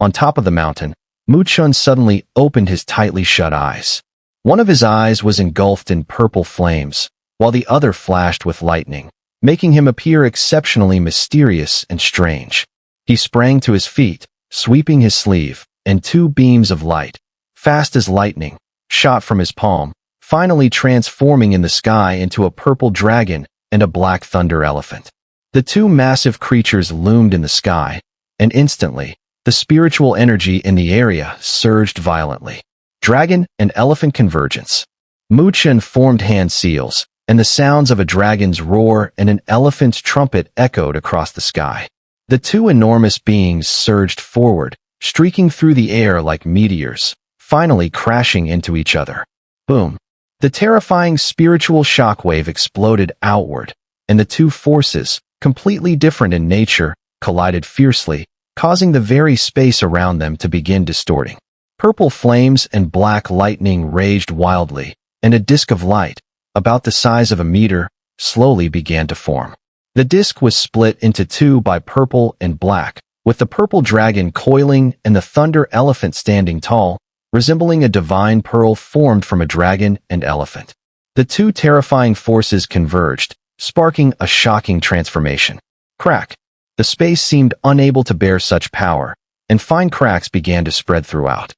On top of the mountain, Chen suddenly opened his tightly shut eyes. One of his eyes was engulfed in purple flames, while the other flashed with lightning, making him appear exceptionally mysterious and strange. He sprang to his feet, sweeping his sleeve, and two beams of light, fast as lightning, shot from his palm, finally transforming in the sky into a purple dragon and a black thunder elephant. The two massive creatures loomed in the sky, and instantly, the spiritual energy in the area surged violently. Dragon and elephant convergence. Chen formed hand seals, and the sounds of a dragon's roar and an elephant's trumpet echoed across the sky. The two enormous beings surged forward, streaking through the air like meteors, finally crashing into each other. Boom! The terrifying spiritual shockwave exploded outward, and the two forces, completely different in nature, collided fiercely, causing the very space around them to begin distorting. Purple flames and black lightning raged wildly, and a disk of light, about the size of a meter, slowly began to form. The disk was split into two by purple and black, with the purple dragon coiling and the thunder elephant standing tall, resembling a divine pearl formed from a dragon and elephant. The two terrifying forces converged, sparking a shocking transformation. Crack! The space seemed unable to bear such power, and fine cracks began to spread throughout.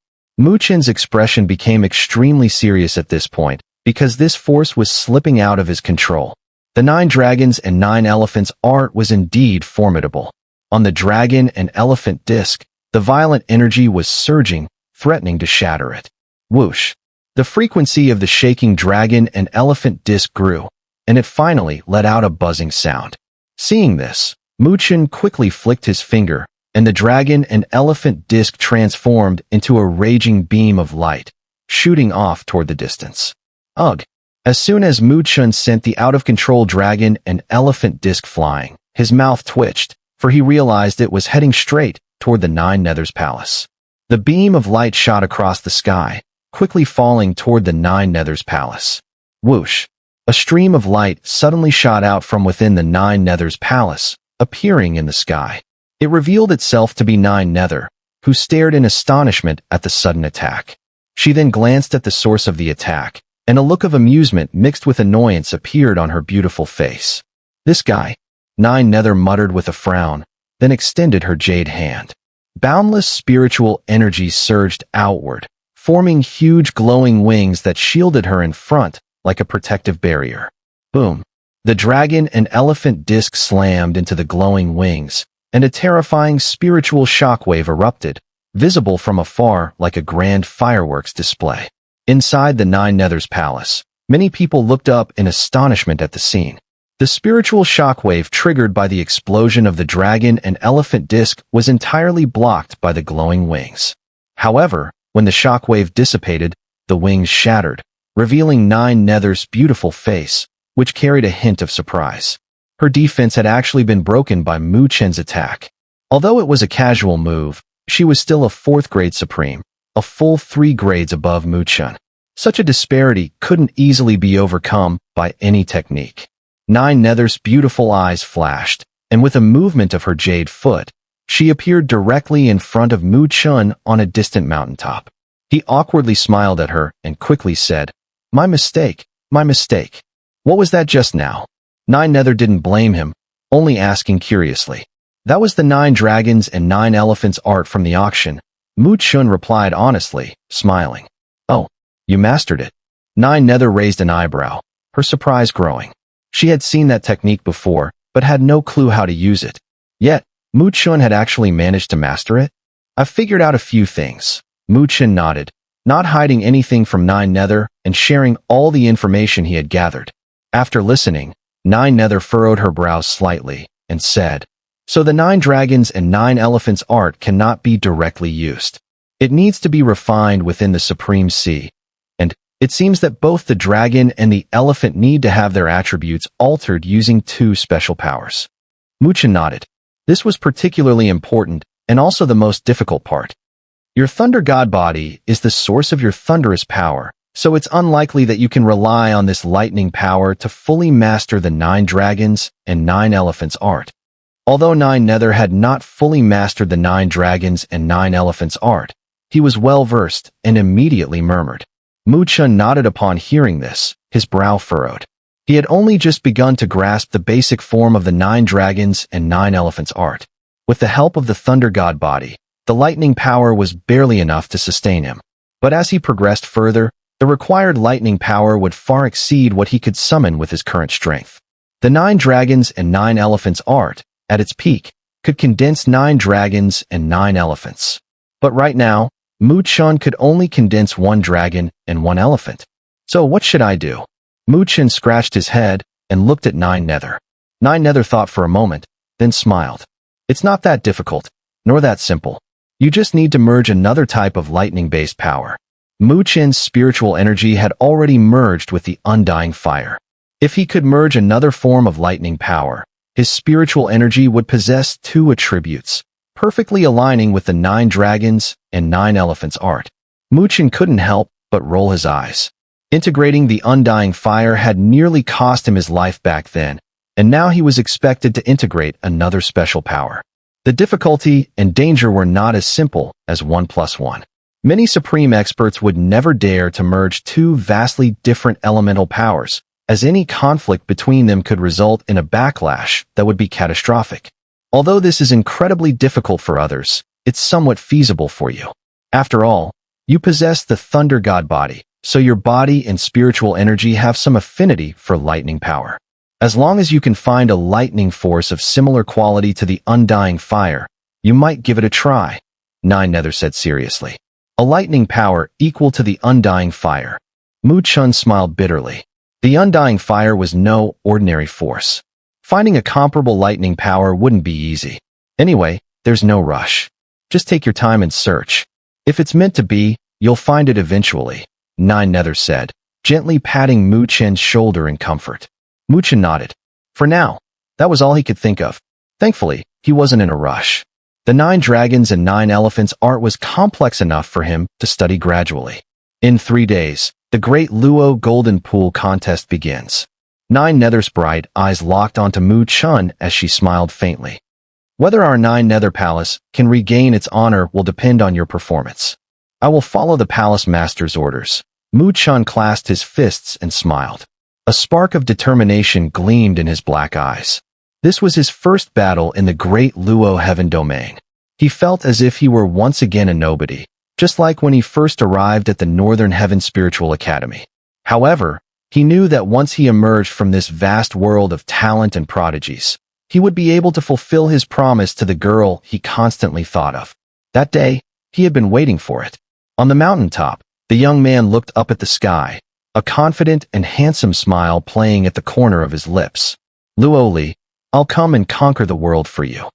Chen's expression became extremely serious at this point, because this force was slipping out of his control. The 9 dragons and 9 elephants art was indeed formidable. On the dragon and elephant disc, the violent energy was surging, threatening to shatter it. Whoosh! The frequency of the shaking dragon and elephant disc grew, and it finally let out a buzzing sound. Seeing this, Chen quickly flicked his finger, and the dragon and elephant disc transformed into a raging beam of light, shooting off toward the distance. Ugh! As soon as Chen sent the out-of-control dragon and elephant disc flying, his mouth twitched, for he realized it was heading straight toward the 9 Nether's palace. The beam of light shot across the sky, quickly falling toward the 9 Nether's palace. Whoosh! A stream of light suddenly shot out from within the 9 Nether's palace, appearing in the sky. It revealed itself to be 9 Nether, who stared in astonishment at the sudden attack. She then glanced at the source of the attack, and a look of amusement mixed with annoyance appeared on her beautiful face. This guy, 9 Nether muttered with a frown, then extended her jade hand. Boundless spiritual energy surged outward, forming huge glowing wings that shielded her in front like a protective barrier. Boom! The dragon and elephant disc slammed into the glowing wings, and a terrifying spiritual shockwave erupted, visible from afar like a grand fireworks display. Inside the 9 Nether's palace, many people looked up in astonishment at the scene. The spiritual shockwave triggered by the explosion of the dragon and elephant disc was entirely blocked by the glowing wings. However, when the shockwave dissipated, the wings shattered, revealing 9 Nether's beautiful face, which carried a hint of surprise. Her defense had actually been broken by Chen's attack. Although it was a casual move, she was still a 4th grade supreme, a full 3 grades above Chen. Such a disparity couldn't easily be overcome by any technique. 9 Nether's beautiful eyes flashed, and with a movement of her jade foot, she appeared directly in front of Chen on a distant mountaintop. He awkwardly smiled at her and quickly said, "My mistake, my mistake. What was that just now?" 9 Nether didn't blame him, only asking curiously. "That was the 9 dragons and 9 elephants art from the auction," Chen replied honestly, smiling. "Oh, you mastered it." 9 Nether raised an eyebrow, her surprise growing. She had seen that technique before, but had no clue how to use it. Yet, Chen had actually managed to master it? "I've figured out a few things." Chen nodded, not hiding anything from 9 Nether and sharing all the information he had gathered. After listening, 9 Nether furrowed her brows slightly and said, "So the 9 dragons and 9 elephants art cannot be directly used. It needs to be refined within the Supreme Sea, and it seems that both the dragon and the elephant need to have their attributes altered using 2 special powers." Chen nodded. This was particularly important and also the most difficult part. Your thunder god body is the source of your thunderous power, so it's unlikely that you can rely on this lightning power to fully master the 9 dragons and 9 elephants art. Although Nine Nether had not fully mastered the 9 dragons and 9 elephants art, he was well versed and immediately murmured. Chen nodded upon hearing this, his brow furrowed. He had only just begun to grasp the basic form of the 9 dragons and 9 elephants art. With the help of the thunder god body, the lightning power was barely enough to sustain him. But as he progressed further, the required lightning power would far exceed what he could summon with his current strength. The 9 dragons and 9 elephants art, at its peak, could condense 9 dragons and 9 elephants. But right now, Chen could only condense 1 dragon and 1 elephant. So what should I do? Chen scratched his head and looked at Nine Nether. Nine Nether thought for a moment, then smiled. It's not that difficult, nor that simple. You just need to merge another type of lightning-based power. Chen's spiritual energy had already merged with the undying fire. If he could merge another form of lightning power, his spiritual energy would possess 2 attributes, perfectly aligning with the 9 dragons and 9 elephants art. Chen couldn't help but roll his eyes. Integrating the undying fire had nearly cost him his life back then, and now he was expected to integrate another special power. The difficulty and danger were not as simple as 1 + 1. Many supreme experts would never dare to merge 2 vastly different elemental powers, as any conflict between them could result in a backlash that would be catastrophic. Although this is incredibly difficult for others, it's somewhat feasible for you. After all, you possess the thunder god body, so your body and spiritual energy have some affinity for lightning power. As long as you can find a lightning force of similar quality to the undying fire, you might give it a try, Nine Nether said seriously. A lightning power equal to the undying fire. Chen smiled bitterly. The undying fire was no ordinary force. Finding a comparable lightning power wouldn't be easy. Anyway, there's no rush. Just take your time and search. If it's meant to be, you'll find it eventually, Nine Nether said, gently patting Chen's shoulder in comfort. Chen nodded. For now, that was all he could think of. Thankfully, he wasn't in a rush. The 9 dragons and 9 elephants art was complex enough for him to study gradually. In 3 days, the Great Luo Golden Pool contest begins. Nine Nether's bright eyes locked onto Chen as she smiled faintly. Whether our Nether Palace can regain its honor will depend on your performance. I will follow the Palace Master's orders. Chen clasped his fists and smiled. A spark of determination gleamed in his black eyes. This was his first battle in the Great Luo Heaven Domain. He felt as if he were once again a nobody, just like when he first arrived at the Northern Heaven Spiritual Academy. However, he knew that once he emerged from this vast world of talent and prodigies, he would be able to fulfill his promise to the girl he constantly thought of. That day, he had been waiting for it. On the mountaintop, the young man looked up at the sky, a confident and handsome smile playing at the corner of his lips. Luoli, I'll come and conquer the world for you.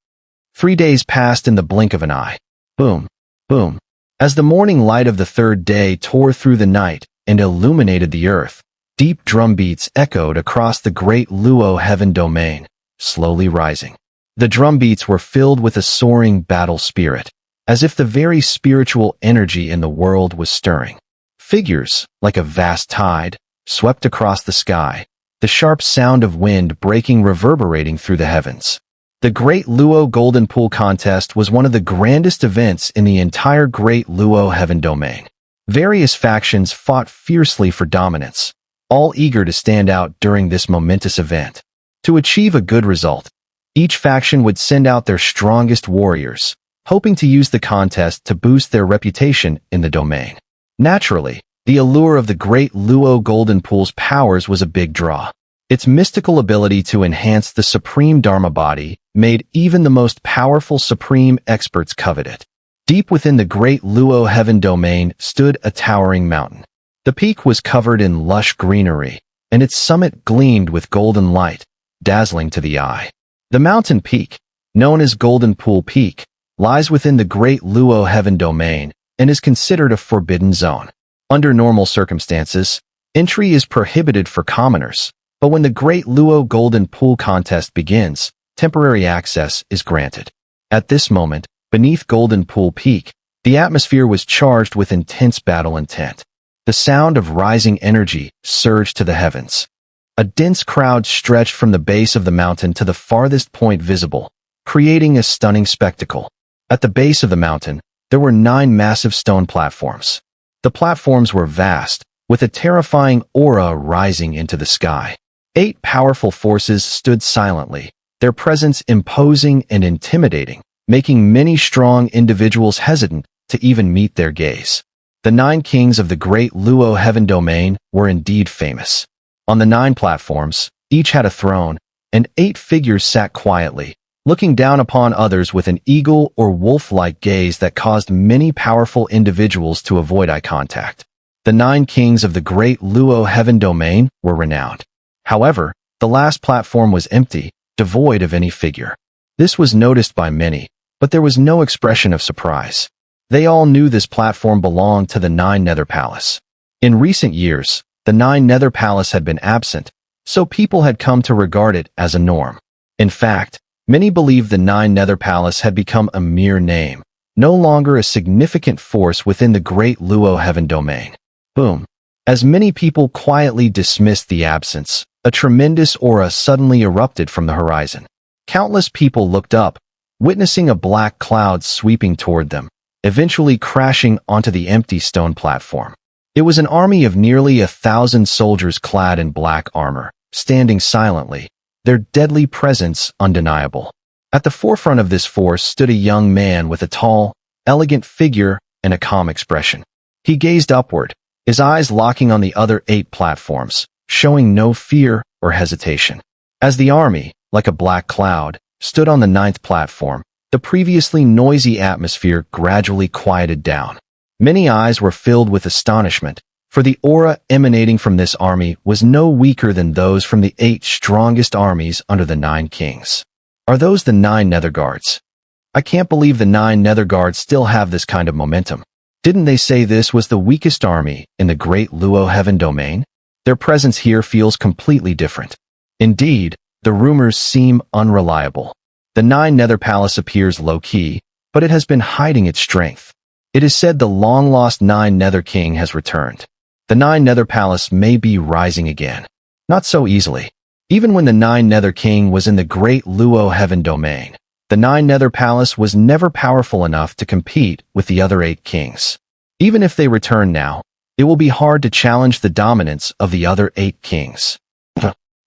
3 days passed in the blink of an eye. Boom, boom. As the morning light of the 3rd day tore through the night and illuminated the earth, deep drum beats echoed across the Great Luo Heaven Domain, slowly rising. The drum beats were filled with a soaring battle spirit, as if the very spiritual energy in the world was stirring. Figures, like a vast tide, swept across the sky, the sharp sound of wind breaking reverberating through the heavens. The Great Luo Golden Pool contest was one of the grandest events in the entire Great Luo Heaven Domain. Various factions fought fiercely for dominance, all eager to stand out during this momentous event. To achieve a good result, each faction would send out their strongest warriors, hoping to use the contest to boost their reputation in the domain. Naturally, the allure of the Great Luo Golden Pool's powers was a big draw. Its mystical ability to enhance the supreme Dharma body made even the most powerful supreme experts covet it. Deep within the Great Luo Heaven Domain stood a towering mountain. The peak was covered in lush greenery, and its summit gleamed with golden light, dazzling to the eye. The mountain peak, known as Golden Pool Peak, lies within the Great Luo Heaven Domain and is considered a forbidden zone. Under normal circumstances, entry is prohibited for commoners, but when the Great Luo Golden Pool contest begins, temporary access is granted. At this moment, beneath Golden Pool Peak, the atmosphere was charged with intense battle intent. The sound of rising energy surged to the heavens. A dense crowd stretched from the base of the mountain to the farthest point visible, creating a stunning spectacle. At the base of the mountain, there were 9 massive stone platforms. The platforms were vast, with a terrifying aura rising into the sky. 8 powerful forces stood silently, their presence imposing and intimidating, making many strong individuals hesitant to even meet their gaze. The 9 kings of the great Luo heaven domain were indeed famous. On the 9 platforms, each had a throne, and 8 figures sat quietly, looking down upon others with an eagle or wolf-like gaze that caused many powerful individuals to avoid eye contact. The 9 kings of the great Luo heaven domain were renowned. However, the last platform was empty, devoid of any figure. This was noticed by many, but there was no expression of surprise. They all knew this platform belonged to the 9 Nether Palace. In recent years, the 9 Nether Palace had been absent, so people had come to regard it as a norm. In fact, many believed the 9 Nether Palace had become a mere name, no longer a significant force within the great Luo heaven domain. Boom. As many people quietly dismissed the absence, a tremendous aura suddenly erupted from the horizon. Countless people looked up, witnessing a black cloud sweeping toward them, eventually crashing onto the empty stone platform. It was an army of nearly 1,000 soldiers clad in black armor, standing silently, their deadly presence undeniable. At the forefront of this force stood a young man with a tall, elegant figure and a calm expression. He gazed upward, his eyes locking on the other 8 platforms, showing no fear or hesitation. As the army, like a black cloud, stood on the 9th platform, the previously noisy atmosphere gradually quieted down. Many eyes were filled with astonishment, for the aura emanating from this army was no weaker than those from the 8 strongest armies under the 9 kings. Are those the 9 Nether Guards? I can't believe the 9 Nether Guards still have this kind of momentum. Didn't they say this was the weakest army in the great Luo heaven domain? Their presence here feels completely different. Indeed, the rumors seem unreliable. The 9 Nether Palace appears low-key, but it has been hiding its strength. It is said the long-lost 9 Nether King has returned. The 9 Nether Palace may be rising again. Not so easily. Even when the 9 Nether King was in the great Luo heaven domain, the 9 Nether Palace was never powerful enough to compete with the other 8 kings. Even if they return now, it will be hard to challenge the dominance of the other 8 kings.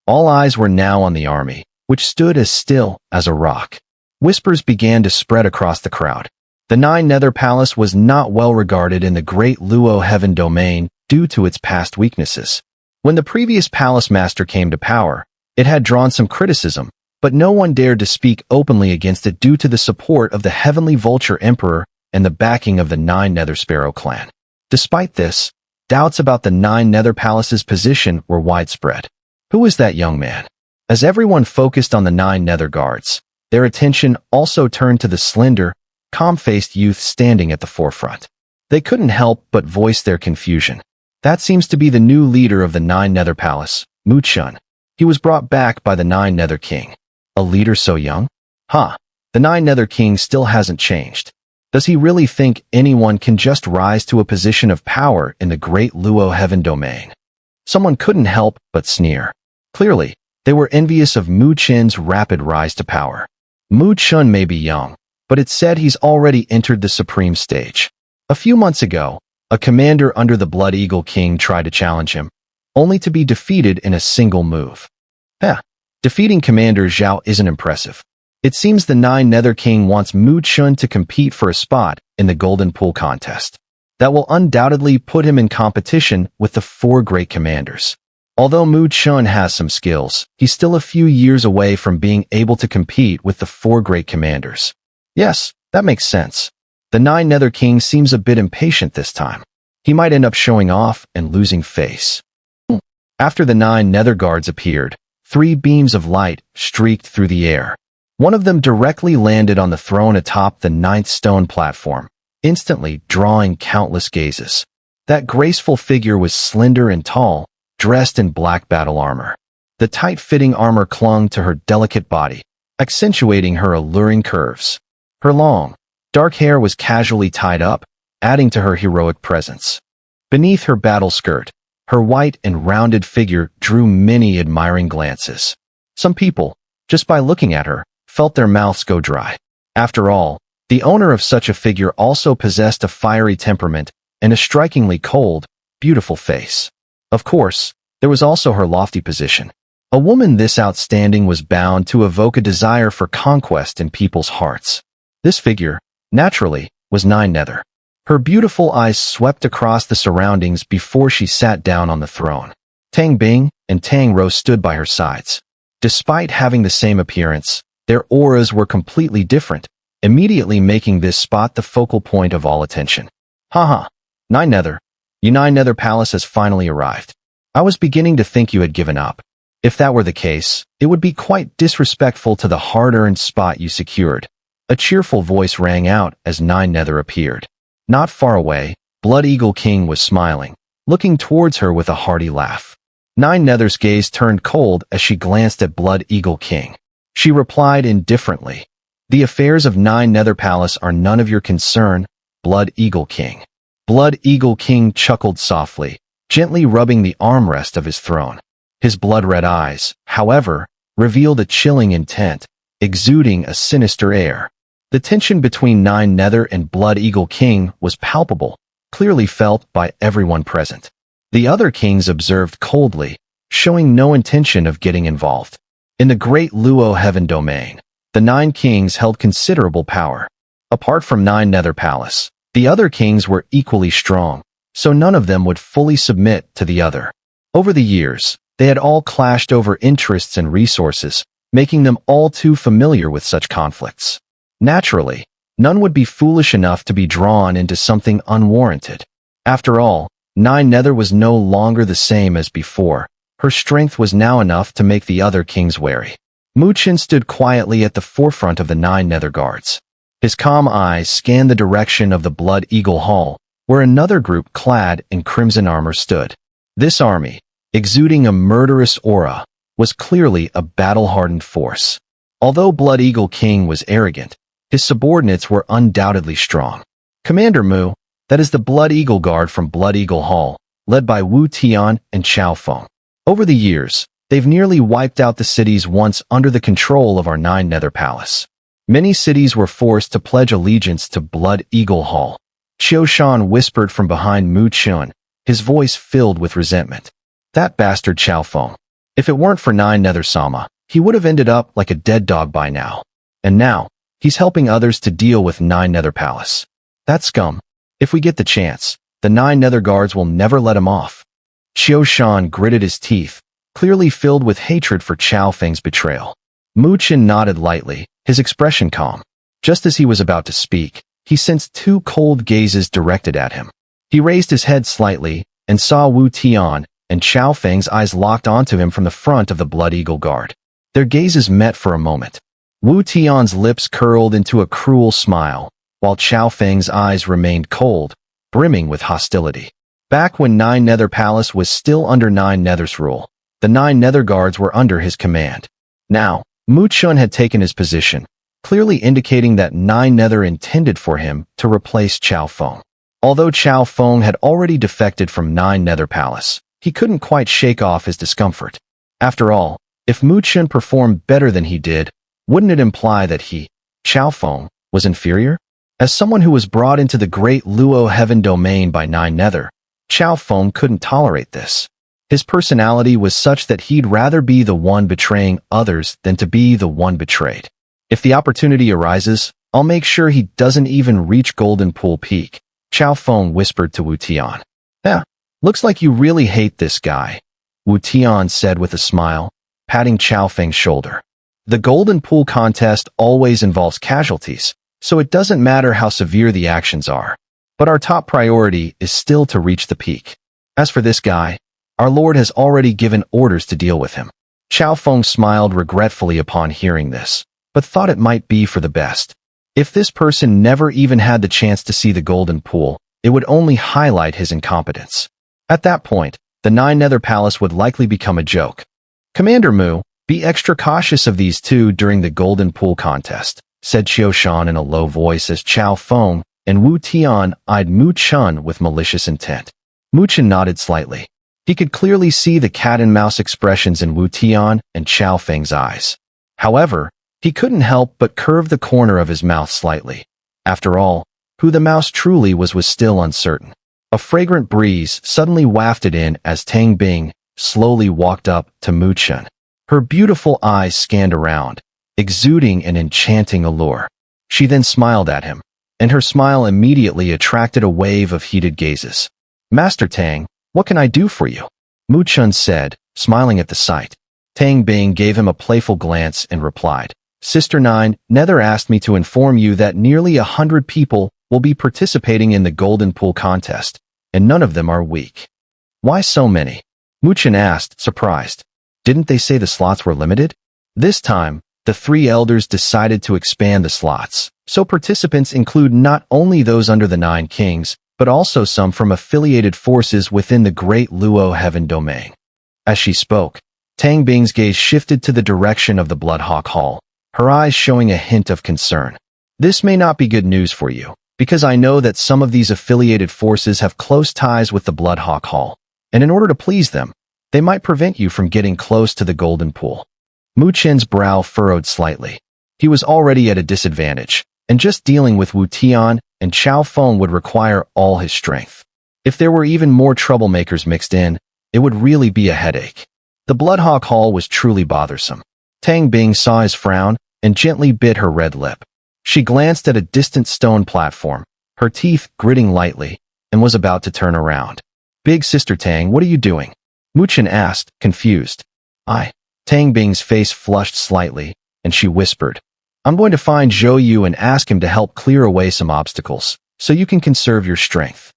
All eyes were now on the army, which stood as still as a rock. Whispers began to spread across the crowd. The 9 Nether Palace was not well regarded in the great Luo heaven domain due to its past weaknesses. When the previous palace master came to power, it had drawn some criticism, but no one dared to speak openly against it due to the support of the Heavenly Vulture Emperor and the backing of the 9 Nether Sparrow clan. Despite this, doubts about the 9 Nether Palace's position were widespread. Who was that young man? As everyone focused on the 9 Nether Guards, their attention also turned to the slender, calm-faced youth standing at the forefront. They couldn't help but voice their confusion. That seems to be the new leader of the 9 Nether Palace, Chen. He was brought back by the 9 Nether King. A leader so young? The 9 Nether King still hasn't changed. Does he really think anyone can just rise to a position of power in the great Luo heaven domain? Someone couldn't help but sneer. Clearly, they were envious of Chen's rapid rise to power. Chen may be young, but it's said he's already entered the supreme stage. A few months ago, a commander under the Blood Eagle King tried to challenge him, only to be defeated in a single move. Defeating Commander Zhao isn't impressive. It seems the 9 Nether King wants Chen to compete for a spot in the Golden Pool contest. That will undoubtedly put him in competition with the 4 great commanders. Although Chen has some skills, he's still a few years away from being able to compete with the 4 great commanders. Yes, that makes sense. The 9 Nether King seems a bit impatient this time. He might end up showing off and losing face. After the 9 Nether Guards appeared, 3 beams of light streaked through the air. One of them directly landed on the throne atop the 9th stone platform, instantly drawing countless gazes. That graceful figure was slender and tall, dressed in black battle armor. The tight-fitting armor clung to her delicate body, accentuating her alluring curves. Her long, dark hair was casually tied up, adding to her heroic presence. Beneath her battle skirt, her white and rounded figure drew many admiring glances. Some people, just by looking at her, felt their mouths go dry. After all, the owner of such a figure also possessed a fiery temperament and a strikingly cold, beautiful face. Of course, there was also her lofty position. A woman this outstanding was bound to evoke a desire for conquest in people's hearts. This figure, naturally, was Nine Nether. Her beautiful eyes swept across the surroundings before she sat down on the throne. Tang Bing and Tang Rose stood by her sides. Despite having the same appearance, their auras were completely different, immediately making this spot the focal point of all attention. Haha, Nine Nether, your Nine Nether Palace has finally arrived. I was beginning to think you had given up. If that were the case, it would be quite disrespectful to the hard-earned spot you secured. A cheerful voice rang out as Nine Nether appeared. Not far away, Blood Eagle King was smiling, looking towards her with a hearty laugh. Nine Nether's gaze turned cold as she glanced at Blood Eagle King. She replied indifferently, "The affairs of Nine Nether Palace are none of your concern, Blood Eagle King." Blood Eagle King chuckled softly, gently rubbing the armrest of his throne. His blood-red eyes, however, revealed a chilling intent, exuding a sinister air. The tension between Nine Nether and Blood Eagle King was palpable, clearly felt by everyone present. The other kings observed coldly, showing no intention of getting involved. In the great Luo Heaven domain, the 9 kings held considerable power. Apart from Nine Nether Palace, the other kings were equally strong, so none of them would fully submit to the other. Over the years, they had all clashed over interests and resources, making them all too familiar with such conflicts. Naturally, none would be foolish enough to be drawn into something unwarranted. After all, Nine Nether was no longer the same as before. Her strength was now enough to make the other kings wary. Chen stood quietly at the forefront of the 9 Nether guards. His calm eyes scanned the direction of the Blood Eagle Hall, where another group clad in crimson armor stood. This army, exuding a murderous aura, was clearly a battle-hardened force. Although Blood Eagle King was arrogant, his subordinates were undoubtedly strong. Commander Mu, that is the Blood Eagle Guard from Blood Eagle Hall, led by Wu Tian and Chao Feng. Over the years, they've nearly wiped out the cities once under the control of our 9 Nether Palace. Many cities were forced to pledge allegiance to Blood Eagle Hall. Qiu Shan whispered from behind Mu Chen, his voice filled with resentment. That bastard Chao Feng. If it weren't for 9 Nether Sama, he would have ended up like a dead dog by now. And now, he's helping others to deal with 9 Nether Palace. That scum. If we get the chance, the 9 Nether guards will never let him off. Qiu Shan gritted his teeth, clearly filled with hatred for Chao Feng's betrayal. Mu Chen nodded lightly, his expression calm. Just as he was about to speak, he sensed 2 cold gazes directed at him. He raised his head slightly and saw Wu Tian and Chao Feng's eyes locked onto him from the front of the Blood Eagle Guard. Their gazes met for a moment. Wu Tian's lips curled into a cruel smile, while Chao Feng's eyes remained cold, brimming with hostility. Back when 9 Nether Palace was still under 9 Nether's rule, the 9 Nether guards were under his command. Now, Mu Chen had taken his position, clearly indicating that 9 Nether intended for him to replace Chao Feng. Although Chao Feng had already defected from 9 Nether Palace, he couldn't quite shake off his discomfort. After all, if Mu Chen performed better than he did, wouldn't it imply that he, Chao Feng, was inferior? As someone who was brought into the great Luo Heaven domain by 9 Nether, Chao Feng couldn't tolerate this. His personality was such that he'd rather be the one betraying others than to be the one betrayed. If the opportunity arises, I'll make sure he doesn't even reach Golden Pool Peak, Chao Feng whispered to Wu Tian. Yeah, looks like you really hate this guy, Wu Tian said with a smile, patting Chao Feng's shoulder. The Golden Pool contest always involves casualties, so it doesn't matter how severe the actions are. But our top priority is still to reach the peak. As for this guy, our Lord has already given orders to deal with him. Chao Feng smiled regretfully upon hearing this, but thought it might be for the best. If this person never even had the chance to see the Golden Pool, it would only highlight his incompetence. At that point, the 9 Nether Palace would likely become a joke. Commander Mu, be extra cautious of these 2 during the Golden Pool contest, said Qiu Shan in a low voice as Chao Feng and Wu Tian eyed Mu Chen with malicious intent. Mu Chen nodded slightly. He could clearly see the cat-and-mouse expressions in Wu Tian and Chao Feng's eyes. However, He couldn't help but curve the corner of his mouth slightly. After all, who the mouse truly was still uncertain. A fragrant breeze suddenly wafted in as Tang Bing slowly walked up to Mu Chen. Her beautiful eyes scanned around, exuding an enchanting allure. She then smiled at him, and her smile immediately attracted a wave of heated gazes. "Master Tang, what can I do for you?" Mu Chen said, smiling at the sight. Tang Bing gave him a playful glance and replied, "Sister Nine, Nether asked me to inform you that nearly 100 people will be participating in the Golden Pool contest, and none of them are weak." "Why so many?" Mu Chen asked, surprised. "Didn't they say the slots were limited?" This time, the three elders decided to expand the slots, so participants include not only those under the 9 kings, but also some from affiliated forces within the Great Luo Heaven domain. As she spoke, Tang Bing's gaze shifted to the direction of the Bloodhawk Hall, her eyes showing a hint of concern. "This may not be good news for you, because I know that some of these affiliated forces have close ties with the Bloodhawk Hall, and in order to please them, they might prevent you from getting close to the Golden Pool." Mu Chen's brow furrowed slightly. He was already at a disadvantage, and just dealing with Wu Tian and Chao Feng would require all his strength. If there were even more troublemakers mixed in, it would really be a headache. The Bloodhawk Hall was truly bothersome. Tang Bing saw his frown and gently bit her red lip. She glanced at a distant stone platform, her teeth gritting lightly, and was about to turn around. "Big Sister Tang, what are you doing?" Mu Chen asked, confused. Tang Bing's face flushed slightly, and she whispered, "I'm going to find Zhou Yu and ask him to help clear away some obstacles, so you can conserve your strength."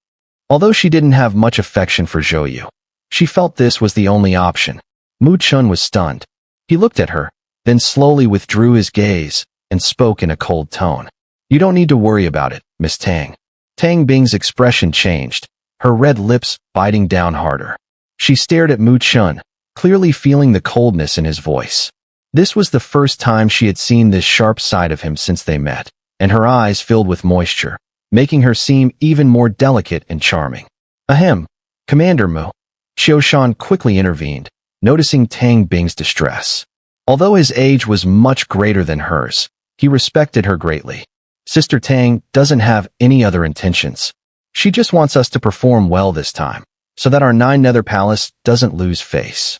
Although she didn't have much affection for Zhou Yu, she felt this was the only option. Mu Chen was stunned. He looked at her, then slowly withdrew his gaze, and spoke in a cold tone. "You don't need to worry about it, Miss Tang." Tang Bing's expression changed, her red lips biting down harder. She stared at Mu Chen, clearly feeling the coldness in his voice. This was the first time she had seen this sharp side of him since they met, and her eyes filled with moisture, making her seem even more delicate and charming. "Ahem, Commander Mu." Xiao Shan quickly intervened, noticing Tang Bing's distress. Although his age was much greater than hers, he respected her greatly. "Sister Tang doesn't have any other intentions. She just wants us to perform well this time, so that our 9 Nether Palace doesn't lose face."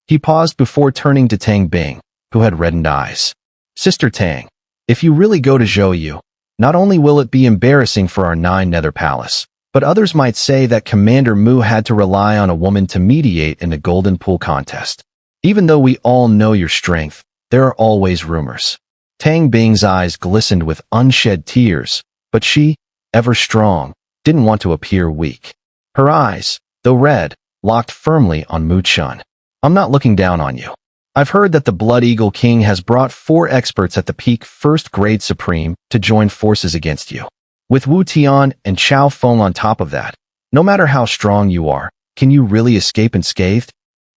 He paused before turning to Tang Bing, who had reddened eyes. "Sister Tang, if you really go to Zhou Yu, not only will it be embarrassing for our 9 Nether Palace, but others might say that Commander Mu had to rely on a woman to mediate in the Golden Pool contest. Even though we all know your strength, there are always rumors." Tang Bing's eyes glistened with unshed tears, but she, ever strong, didn't want to appear weak. Her eyes, though red, locked firmly on Mu Chen. "I'm not looking down on you. I've heard that the Blood Eagle King has brought 4 experts at the peak 1st grade supreme to join forces against you. With Wu Tian and Chao Feng on top of that, no matter how strong you are, can you really escape unscathed?"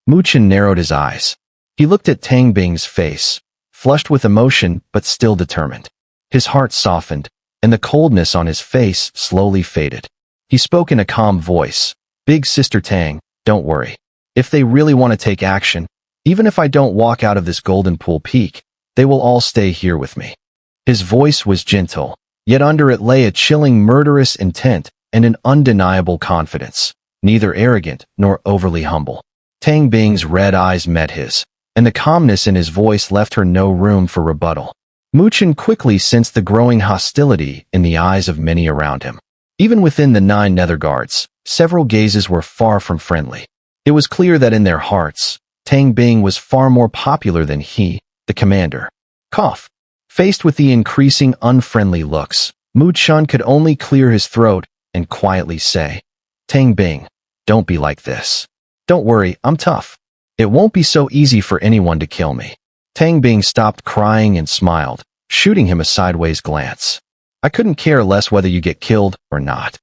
Mu Chen narrowed his eyes. He looked at Tang Bing's face, flushed with emotion but still determined. His heart softened, and the coldness on his face slowly faded. He spoke in a calm voice. "Big Sister Tang, don't worry. If they really want to take action, even if I don't walk out of this Golden Pool peak, they will all stay here with me." His voice was gentle, yet under it lay a chilling murderous intent and an undeniable confidence, neither arrogant nor overly humble. Tang Bing's red eyes met his, and the calmness in his voice left her no room for rebuttal. Mu Chen quickly sensed the growing hostility in the eyes of many around him. Even within the 9 Nether Guards, several gazes were far from friendly. It was clear that in their hearts, Tang Bing was far more popular than he, the commander. Cough. Faced with the increasing unfriendly looks, Mu Chen could only clear his throat and quietly say, "Tang Bing, don't be like this. Don't worry, I'm tough. It won't be so easy for anyone to kill me." Tang Bing stopped crying and smiled, shooting him a sideways glance. "I couldn't care less whether you get killed or not.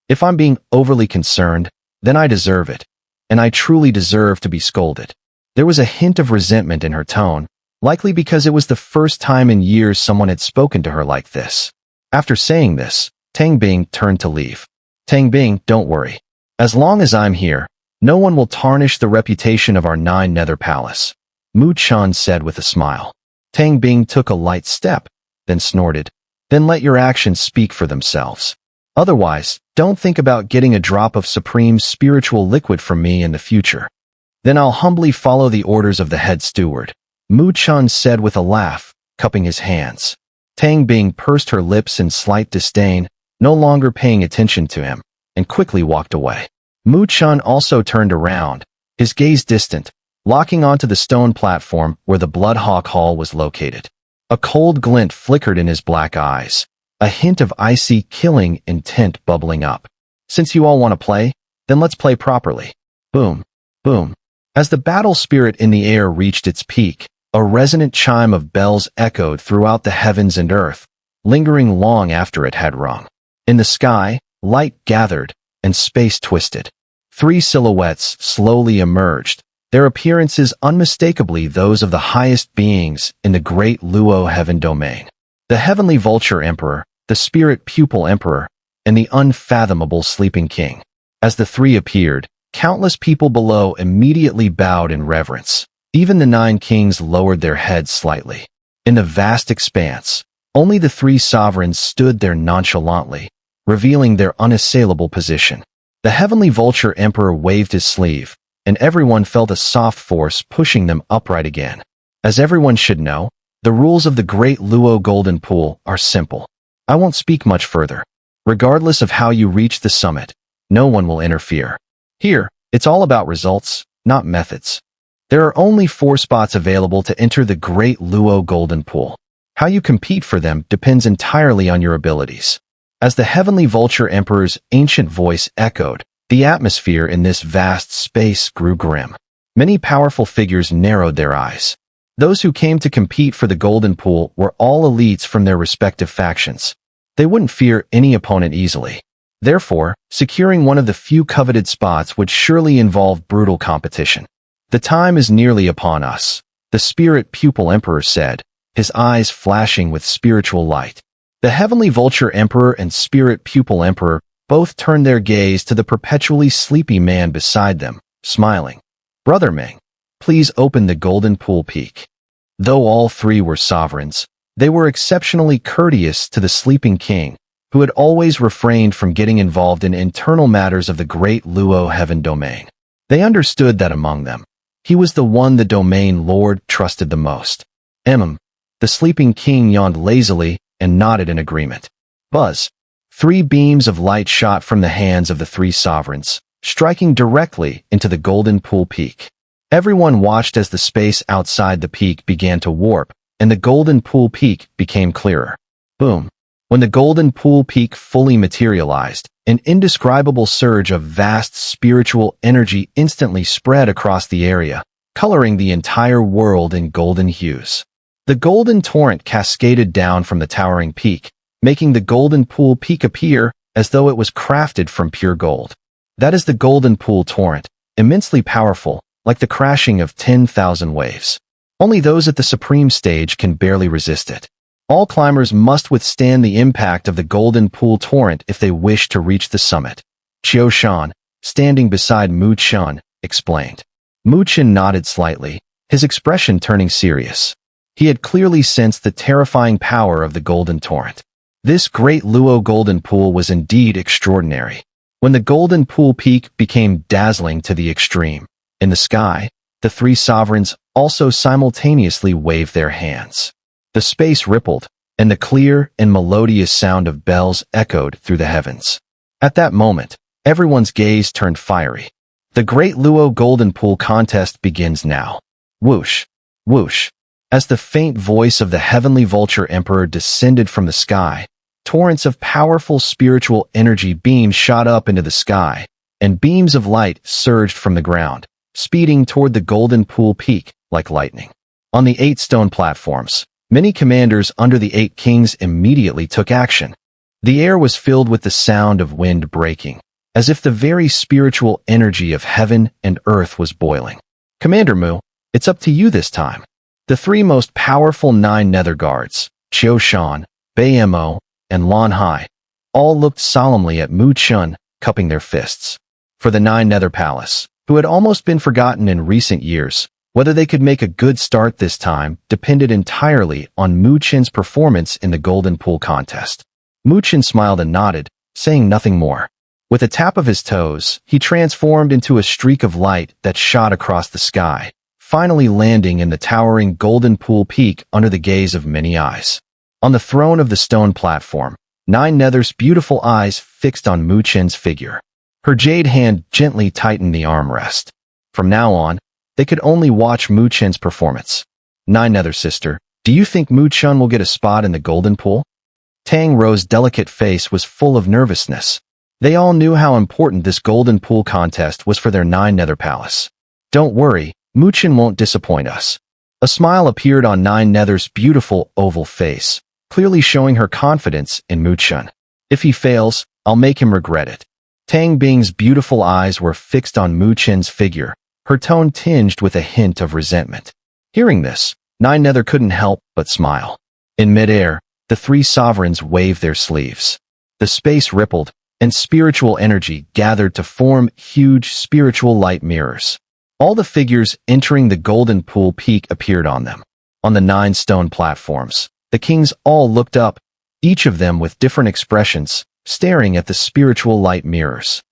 If I'm being overly concerned, then I deserve it, and I truly deserve to be scolded." There was a hint of resentment in her tone, likely because it was the first time in years someone had spoken to her like this. After saying this, Tang Bing turned to leave. "Tang Bing, don't worry. As long as I'm here, no one will tarnish the reputation of our 9 Nether Palace," Mu Chen said with a smile. Tang Bing took a light step, then snorted. Then let your actions speak for themselves. Otherwise, don't think about getting a drop of supreme spiritual liquid from me in the future. Then I'll humbly follow the orders of the head steward, Mu Chun said with a laugh, cupping his hands. Tang Bing pursed her lips in slight disdain, no longer paying attention to him, and quickly walked away. Mu Chun also turned around, his gaze distant, locking onto the stone platform where the Bloodhawk Hall was located. A cold glint flickered in his black eyes, a hint of icy killing intent bubbling up. Since you all want to play, then let's play properly. Boom, boom. As the battle spirit in the air reached its peak, a resonant chime of bells echoed throughout the heavens and earth, lingering long after it had rung. In the sky, light gathered, and space twisted. 3 silhouettes slowly emerged, their appearances unmistakably those of the highest beings in the great Luo heaven domain. The heavenly vulture emperor, the spirit pupil emperor, and the unfathomable sleeping king. As the 3 appeared, countless people below immediately bowed in reverence. Even the 9 kings lowered their heads slightly. In the vast expanse, only the 3 sovereigns stood there nonchalantly, revealing their unassailable position. The heavenly vulture emperor waved his sleeve, and everyone felt a soft force pushing them upright again. As everyone should know, the rules of the Great Luo Golden Pool are simple. I won't speak much further. Regardless of how you reach the summit, no one will interfere. Here, it's all about results, not methods. There are only 4 spots available to enter the Great Luo Golden Pool. How you compete for them depends entirely on your abilities. As the Heavenly Vulture Emperor's ancient voice echoed, the atmosphere in this vast space grew grim. Many powerful figures narrowed their eyes. Those who came to compete for the Golden Pool were all elites from their respective factions. They wouldn't fear any opponent easily. Therefore, securing one of the few coveted spots would surely involve brutal competition. The time is nearly upon us, the Spirit Pupil Emperor said, his eyes flashing with spiritual light. The Heavenly Vulture Emperor and Spirit Pupil Emperor both turned their gaze to the perpetually sleepy man beside them, smiling. Brother Ming, please open the Golden Pool Peak. Though all 3 were sovereigns, they were exceptionally courteous to the sleeping king, who had always refrained from getting involved in internal matters of the Great Luo Heaven domain. They understood that among them, he was the one the domain lord trusted the most. The sleeping king yawned lazily and nodded in agreement. Buzz. 3 beams of light shot from the hands of the 3 sovereigns, striking directly into the Golden Pool Peak. Everyone watched as the space outside the peak began to warp, and the Golden Pool Peak became clearer. Boom. When the Golden Pool Peak fully materialized, an indescribable surge of vast spiritual energy instantly spread across the area, coloring the entire world in golden hues. The golden torrent cascaded down from the towering peak, making the Golden Pool Peak appear as though it was crafted from pure gold. That is the Golden Pool Torrent, immensely powerful, like the crashing of 10,000 waves. Only those at the supreme stage can barely resist it. All climbers must withstand the impact of the Golden Pool Torrent if they wish to reach the summit. Qiu Shan, standing beside Mu Chun, explained. Mu Chun nodded slightly, his expression turning serious. He had clearly sensed the terrifying power of the Golden Torrent. This Great Luo Golden Pool was indeed extraordinary. When the Golden Pool Peak became dazzling to the extreme, in the sky, the 3 sovereigns also simultaneously waved their hands. The space rippled, and the clear and melodious sound of bells echoed through the heavens. At that moment, everyone's gaze turned fiery. The Great Luo Golden Pool contest begins now. Whoosh, whoosh. As the faint voice of the Heavenly Vulture Emperor descended from the sky, torrents of powerful spiritual energy beams shot up into the sky, and beams of light surged from the ground, speeding toward the Golden Pool Peak like lightning. On the 8 stone platforms, many commanders under the 8 kings immediately took action. The air was filled with the sound of wind breaking, as if the very spiritual energy of heaven and earth was boiling. Commander Mu, it's up to you this time. The 3 most powerful 9 Nether Guards, Qiu Shan, Bei Mo, and Lan Hai, all looked solemnly at Mu Chun, cupping their fists. For the 9 Nether Palace, who had almost been forgotten in recent years, Whether they could make a good start this time depended entirely on Mu Chen's performance in the Golden Pool contest. Mu Chen smiled and nodded, saying nothing more. With a tap of his toes, he transformed into a streak of light that shot across the sky, finally landing in the towering Golden Pool peak under the gaze of many eyes. On the throne of the stone platform, Nine Nether's beautiful eyes fixed on Mu Chen's figure. Her jade hand gently tightened the armrest. From now on, they could only watch Mu Chen's performance. Nine Nether sister, do you think Mu Chen will get a spot in the Golden Pool? Tang Rou's delicate face was full of nervousness. They all knew how important this Golden Pool contest was for their Nether Palace. Don't worry, Mu Chen won't disappoint us. A smile appeared on Nine Nether's beautiful oval face, clearly showing her confidence in Mu Chen. If he fails, I'll make him regret it. Tang Bing's beautiful eyes were fixed on Mu Chen's figure, her tone tinged with a hint of resentment. Hearing this, Nine Nether couldn't help but smile. In midair, the three sovereigns waved their sleeves. The space rippled, and spiritual energy gathered to form huge spiritual light mirrors. All the figures entering the Golden Pool peak appeared on them. On the 9 stone platforms, the kings all looked up, each of them with different expressions, staring at the spiritual light mirrors.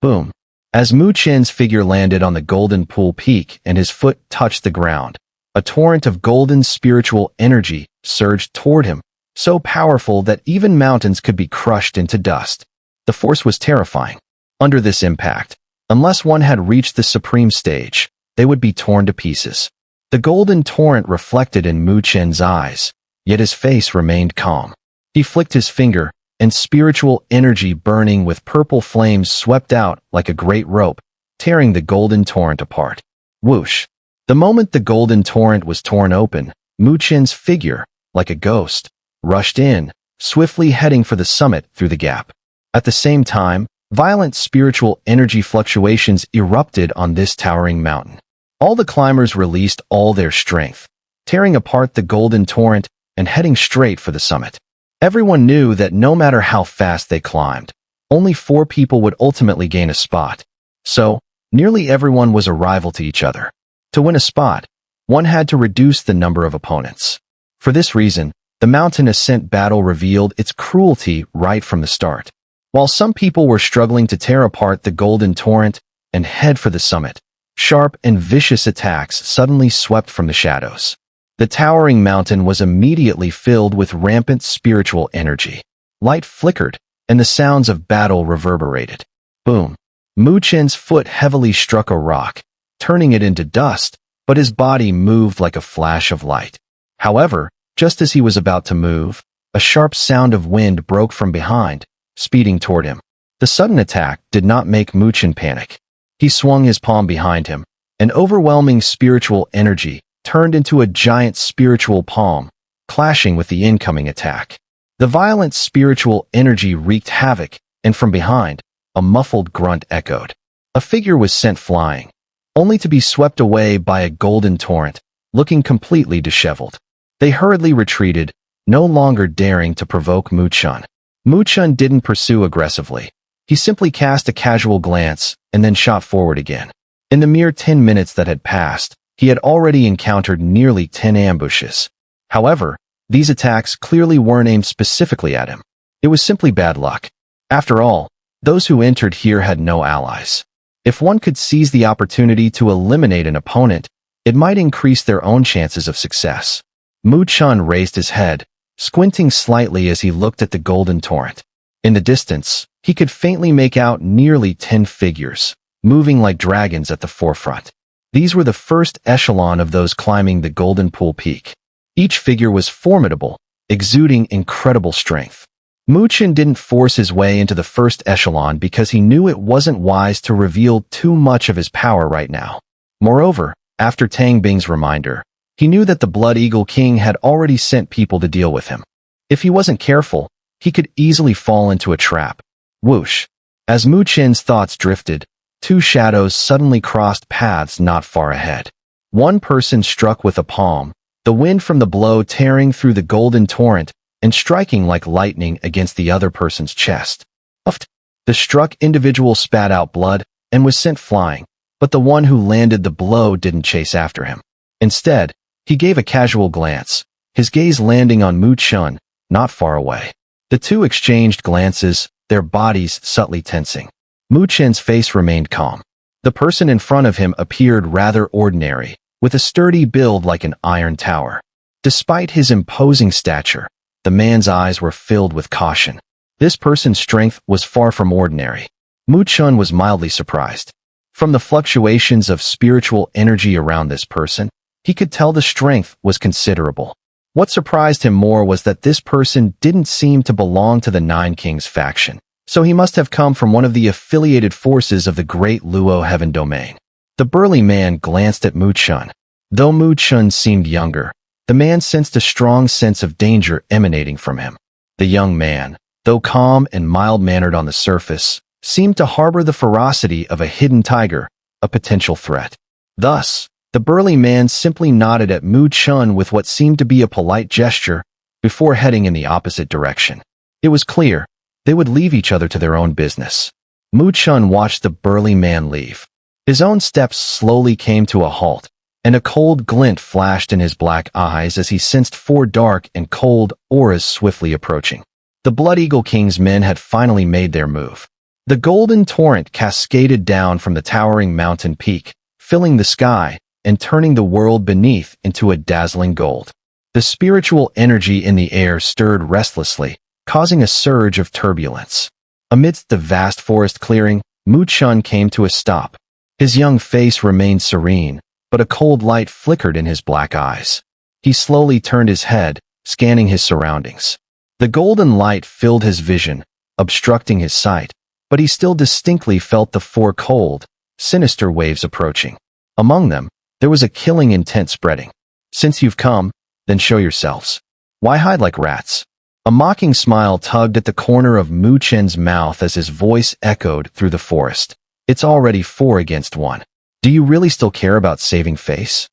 Boom. As Mu Chen's figure landed on the Golden Pool peak and his foot touched the ground, a torrent of golden spiritual energy surged toward him, so powerful that even mountains could be crushed into dust. The force was terrifying. Under this impact, unless one had reached the supreme stage, they would be torn to pieces. The golden torrent reflected in Mu Chen's eyes, yet his face remained calm. He flicked his finger, and spiritual energy burning with purple flames swept out like a great rope, tearing the golden torrent apart. Whoosh! The moment the golden torrent was torn open, Mu Chen's figure, like a ghost, rushed in, swiftly heading for the summit through the gap. At the same time, violent spiritual energy fluctuations erupted on this towering mountain. All the climbers released all their strength, tearing apart the golden torrent and heading straight for the summit. Everyone knew that no matter how fast they climbed, only 4 people would ultimately gain a spot. So, nearly everyone was a rival to each other. To win a spot, one had to reduce the number of opponents. For this reason, the mountain ascent battle revealed its cruelty right from the start. While some people were struggling to tear apart the golden torrent and head for the summit, sharp and vicious attacks suddenly swept from the shadows. The towering mountain was immediately filled with rampant spiritual energy. Light flickered, and the sounds of battle reverberated. Boom! Mu Chen's foot heavily struck a rock, turning it into dust, but his body moved like a flash of light. However, just as he was about to move, a sharp sound of wind broke from behind, speeding toward him. The sudden attack did not make Mu Chen panic. He swung his palm behind him, an overwhelming spiritual energy turned into a giant spiritual palm, clashing with the incoming attack. The violent spiritual energy wreaked havoc, and from behind, a muffled grunt echoed. A figure was sent flying, only to be swept away by a golden torrent, looking completely disheveled. They hurriedly retreated, no longer daring to provoke Mu Chen. Mu Chen didn't pursue aggressively. He simply cast a casual glance and then shot forward again. In the mere 10 minutes that had passed, he had already encountered nearly 10 ambushes. However, these attacks clearly weren't aimed specifically at him. It was simply bad luck. After all, those who entered here had no allies. If one could seize the opportunity to eliminate an opponent, it might increase their own chances of success. Mu Chen raised his head, squinting slightly as he looked at the golden torrent. In the distance, he could faintly make out nearly 10 figures, moving like dragons at the forefront. These were the first echelon of those climbing the Golden Pool peak. Each figure was formidable, exuding incredible strength. Mu Chen didn't force his way into the first echelon because he knew it wasn't wise to reveal too much of his power right now. Moreover, after Tang Bing's reminder, he knew that the Blood Eagle King had already sent people to deal with him. If he wasn't careful, he could easily fall into a trap. Whoosh! As Mu Chen's thoughts drifted, 2 shadows suddenly crossed paths not far ahead. One person struck with a palm, the wind from the blow tearing through the golden torrent and striking like lightning against the other person's chest. Uffed! The struck individual spat out blood and was sent flying, but the one who landed the blow didn't chase after him. Instead, he gave a casual glance, his gaze landing on Mu Chen, not far away. The two exchanged glances, their bodies subtly tensing. Mu Chen's face remained calm. The person in front of him appeared rather ordinary, with a sturdy build like an iron tower. Despite his imposing stature, the man's eyes were filled with caution. This person's strength was far from ordinary. Mu Chen was mildly surprised. From the fluctuations of spiritual energy around this person, he could tell the strength was considerable. What surprised him more was that this person didn't seem to belong to the Nine Kings faction, so he must have come from one of the affiliated forces of the Great Luo Heaven Domain. The burly man glanced at Mu Chen. Though Mu Chen seemed younger, the man sensed a strong sense of danger emanating from him. The young man, though calm and mild-mannered on the surface, seemed to harbor the ferocity of a hidden tiger, a potential threat. Thus, the burly man simply nodded at Mu Chen with what seemed to be a polite gesture before heading in the opposite direction. It was clear they would leave each other to their own business. Mu Chen watched the burly man leave. His own steps slowly came to a halt, and a cold glint flashed in his black eyes as he sensed four dark and cold auras swiftly approaching. The Blood Eagle King's men had finally made their move. The golden torrent cascaded down from the towering mountain peak, filling the sky and turning the world beneath into a dazzling gold. The spiritual energy in the air stirred restlessly, causing a surge of turbulence. Amidst the vast forest clearing, Mu Chen came to a stop. His young face remained serene, but a cold light flickered in his black eyes. He slowly turned his head, scanning his surroundings. The golden light filled his vision, obstructing his sight, but he still distinctly felt the four cold, sinister waves approaching. Among them, there was a killing intent spreading. Since you've come, then show yourselves. Why hide like rats? A mocking smile tugged at the corner of Mu Chen's mouth as his voice echoed through the forest. It's already 4 against 1. Do you really still care about saving face?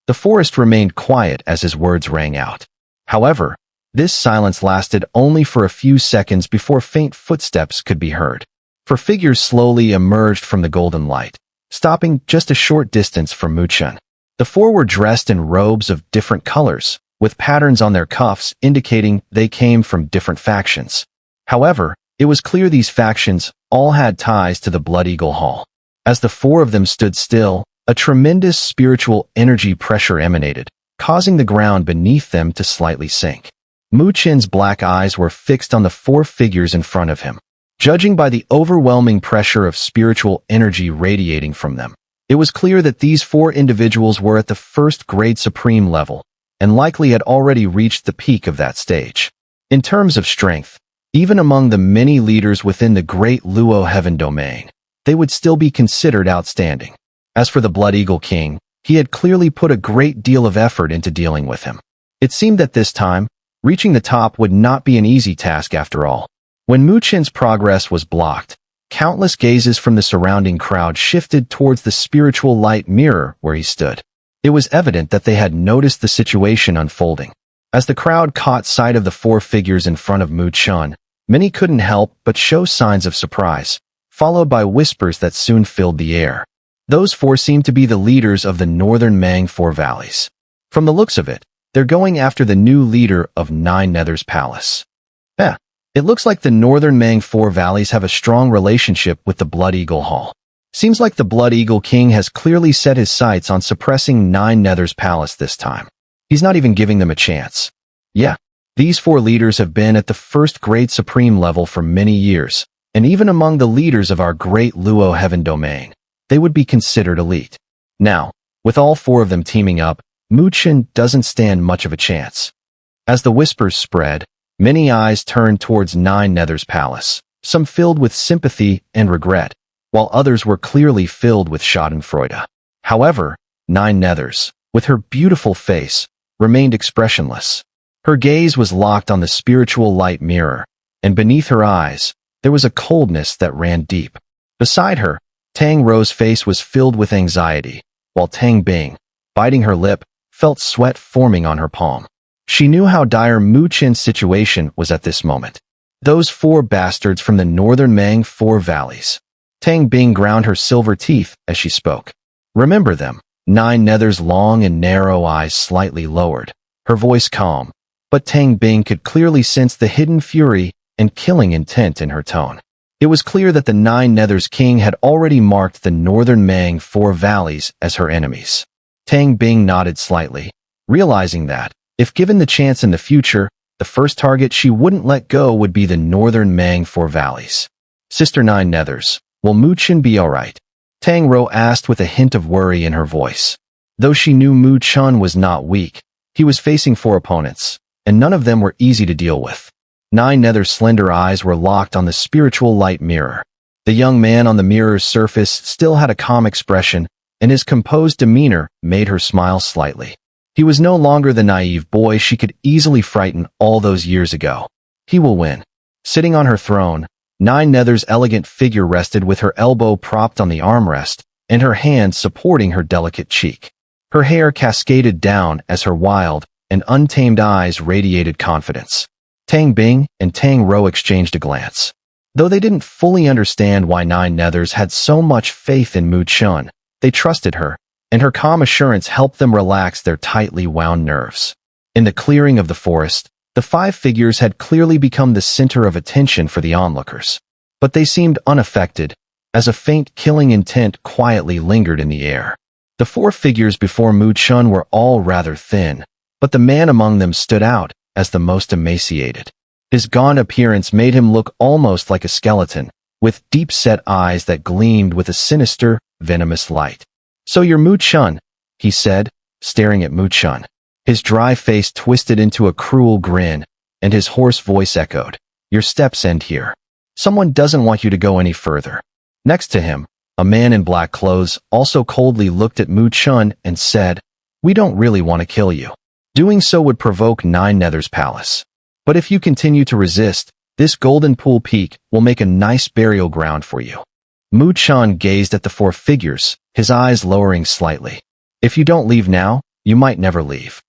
The forest remained quiet as his words rang out. However, this silence lasted only for a few seconds before faint footsteps could be heard. Four figures slowly emerged from the golden light, stopping just a short distance from Mu Chen. The four were dressed in robes of different colors, with patterns on their cuffs indicating they came from different factions. However, it was clear these factions all had ties to the Blood Eagle Hall. As the four of them stood still, a tremendous spiritual energy pressure emanated, causing the ground beneath them to slightly sink. Mu Chen's black eyes were fixed on the four figures in front of him. Judging by the overwhelming pressure of spiritual energy radiating from them, it was clear that these four individuals were at the first grade supreme level, and likely had already reached the peak of that stage. In terms of strength, even among the many leaders within the Great Luo Heaven Domain, they would still be considered outstanding. As for the Blood Eagle King, he had clearly put a great deal of effort into dealing with him. It seemed that this time, reaching the top would not be an easy task after all. When Mu Chen's progress was blocked, countless gazes from the surrounding crowd shifted towards the spiritual light mirror where he stood. It was evident that they had noticed the situation unfolding. As the crowd caught sight of the four figures in front of Mu Chen, many couldn't help but show signs of surprise, followed by whispers that soon filled the air. Those four seemed to be the leaders of the northern Mang Four Valleys. From the looks of it, they're going after the new leader of Nether Palace. It looks like the northern Mang Four Valleys have a strong relationship with the Blood Eagle Hall. Seems like the Blood Eagle King has clearly set his sights on suppressing Nether's Palace this time. He's not even giving them a chance. Yeah, these four leaders have been at the first grade supreme level for many years, and even among the leaders of our Great Luo Heaven Domain, they would be considered elite. Now, with all four of them teaming up, Mu Chen doesn't stand much of a chance. As the whispers spread, many eyes turned towards Nether's Palace, some filled with sympathy and regret, while others were clearly filled with schadenfreude. However, Nether's, with her beautiful face, remained expressionless. Her gaze was locked on the spiritual light mirror, and beneath her eyes, there was a coldness that ran deep. Beside her, Tang Ro's face was filled with anxiety, while Tang Bing, biting her lip, felt sweat forming on her palm. She knew how dire Mu Chen's situation was at this moment. Those four bastards from the northern Mang Four Valleys. Tang Bing ground her silver teeth as she spoke. Remember them. 9 Nether's long and narrow eyes slightly lowered, her voice calm, but Tang Bing could clearly sense the hidden fury and killing intent in her tone. It was clear that the 9 Nether's king had already marked the northern Mang 4 valleys as her enemies. Tang Bing nodded slightly, realizing that, if given the chance in the future, the first target she wouldn't let go would be the northern Mang 4 valleys. Sister 9 Nethers, will Mu Chen be alright? Tang Ro asked with a hint of worry in her voice. Though she knew Mu Chen was not weak, he was facing 4 opponents, and none of them were easy to deal with. 9 Nether's slender eyes were locked on the spiritual light mirror. The young man on the mirror's surface still had a calm expression, and his composed demeanor made her smile slightly. He was no longer the naive boy she could easily frighten all those years ago. He will win. Sitting on her throne, 9 Nether's elegant figure rested with her elbow propped on the armrest and her hand supporting her delicate cheek. Her hair cascaded down as her wild and untamed eyes radiated confidence. Tang Bing and Tang Ro exchanged a glance. Though they didn't fully understand why 9 Nethers had so much faith in Mu Chen, they trusted her, and her calm assurance helped them relax their tightly wound nerves. In the clearing of the forest, the 5 figures had clearly become the center of attention for the onlookers. But they seemed unaffected, as a faint killing intent quietly lingered in the air. The 4 figures before Mu Chen were all rather thin, but the man among them stood out as the most emaciated. His gaunt appearance made him look almost like a skeleton, with deep-set eyes that gleamed with a sinister, venomous light. "So you're Mu Chen," he said, staring at Mu Chen. His dry face twisted into a cruel grin, and his hoarse voice echoed, "Your steps end here. Someone doesn't want you to go any further." Next to him, a man in black clothes also coldly looked at Mu Chen and said, "We don't really want to kill you. Doing so would provoke 9 Nether's palace. But if you continue to resist, this Golden Pool Peak will make a nice burial ground for you." Mu Chen gazed at the 4 figures, his eyes lowering slightly. "If you don't leave now, you might never leave."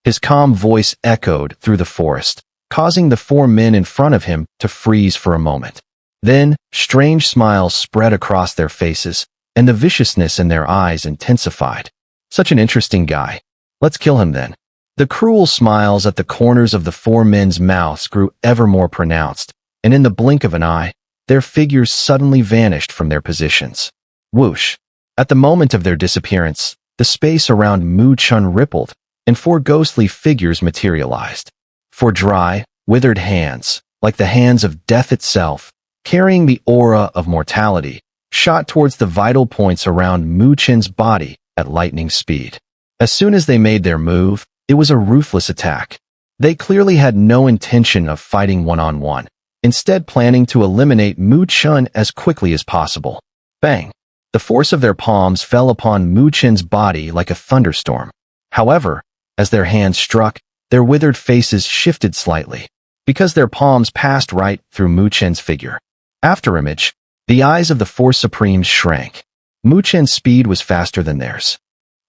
His calm voice echoed through the forest, causing the 4 men in front of him to freeze for a moment. Then, strange smiles spread across their faces, and the viciousness in their eyes intensified. "Such an interesting guy. Let's kill him then." The cruel smiles at the corners of the 4 men's mouths grew ever more pronounced, and in the blink of an eye, their figures suddenly vanished from their positions. Whoosh! At the moment of their disappearance, the space around Mu Chen rippled, and 4 ghostly figures materialized. 4 dry, withered hands, like the hands of death itself, carrying the aura of mortality, shot towards the vital points around Mu Chen's body at lightning speed. As soon as they made their move, it was a ruthless attack. They clearly had no intention of fighting one-on-one, instead planning to eliminate Mu Chen as quickly as possible. Bang! The force of their palms fell upon Mu Chen's body like a thunderstorm. However, as their hands struck, their withered faces shifted slightly, because their palms passed right through Mu Chen's figure. Afterimage, the eyes of the 4 supremes shrank. Mu Chen's speed was faster than theirs.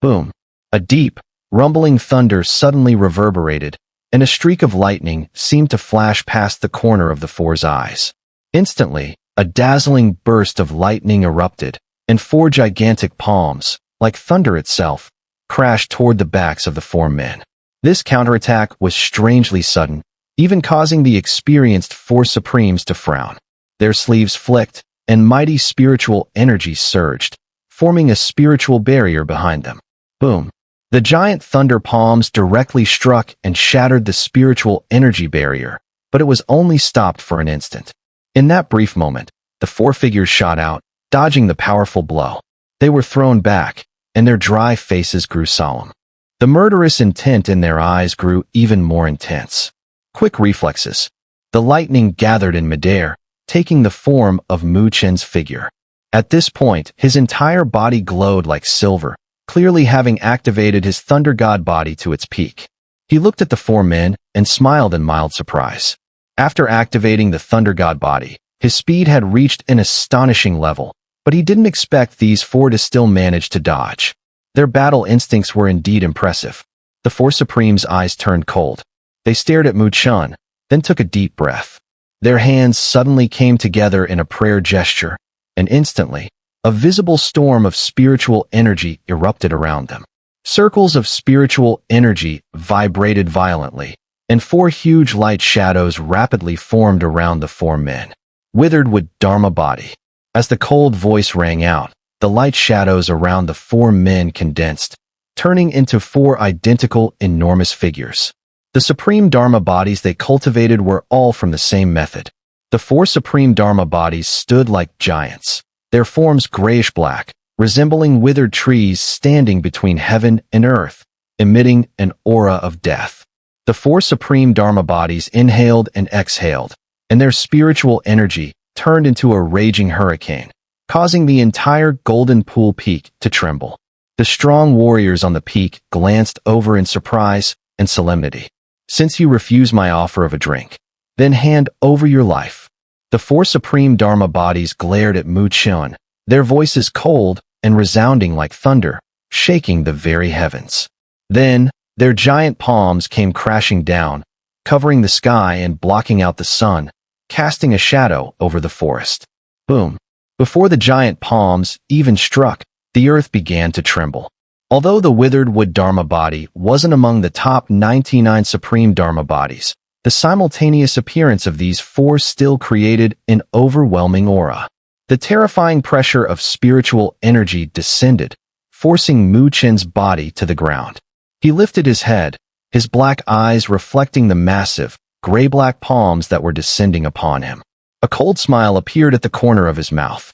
Boom! A deep, rumbling thunder suddenly reverberated, and a streak of lightning seemed to flash past the corner of the 4's eyes. Instantly, a dazzling burst of lightning erupted, and 4 gigantic palms, like thunder itself, crashed toward the backs of the 4 men. This counterattack was strangely sudden, even causing the experienced 4 supremes to frown. Their sleeves flicked, and mighty spiritual energy surged, forming a spiritual barrier behind them. Boom! The giant thunder palms directly struck and shattered the spiritual energy barrier, but it was only stopped for an instant. In that brief moment, the 4 figures shot out, dodging the powerful blow. They were thrown back, and their dry faces grew solemn. The murderous intent in their eyes grew even more intense. Quick reflexes. The lightning gathered in midair, taking the form of Mu Chen's figure. At this point, his entire body glowed like silver, clearly having activated his thunder god body to its peak. He looked at the 4 men and smiled in mild surprise. After activating the thunder god body, his speed had reached an astonishing level, but he didn't expect these 4 to still manage to dodge. Their battle instincts were indeed impressive. The 4 Supremes' eyes turned cold. They stared at Mu Chen, then took a deep breath. Their hands suddenly came together in a prayer gesture, and instantly, a visible storm of spiritual energy erupted around them. Circles of spiritual energy vibrated violently, and 4 huge light shadows rapidly formed around the 4 men. Withered with Dharma body. As the cold voice rang out, the light shadows around the 4 men condensed, turning into 4 identical, enormous figures. The supreme Dharma bodies they cultivated were all from the same method. The 4 supreme Dharma bodies stood like giants, their forms grayish-black, resembling withered trees standing between heaven and earth, emitting an aura of death. The 4 supreme Dharma bodies inhaled and exhaled, and their spiritual energy turned into a raging hurricane, causing the entire Golden Pool Peak to tremble. The strong warriors on the peak glanced over in surprise and solemnity. "Since you refuse my offer of a drink, then hand over your life." The 4 supreme Dharma bodies glared at Chen, their voices cold and resounding like thunder, shaking the very heavens. Then, their giant palms came crashing down, covering the sky and blocking out the sun, casting a shadow over the forest. Boom! Before the giant palms even struck, the earth began to tremble. Although the withered wood Dharma body wasn't among the top 99 supreme Dharma bodies, the simultaneous appearance of these 4 still created an overwhelming aura. The terrifying pressure of spiritual energy descended, forcing Chen's body to the ground. He lifted his head, his black eyes reflecting the massive, gray-black palms that were descending upon him. A cold smile appeared at the corner of his mouth.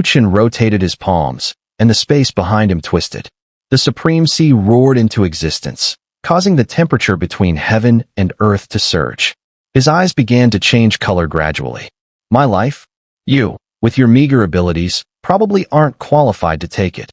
Chen rotated his palms, and the space behind him twisted. The supreme sea roared into existence, causing the temperature between heaven and earth to surge. His eyes began to change color gradually. "My life? You, with your meager abilities, probably aren't qualified to take it."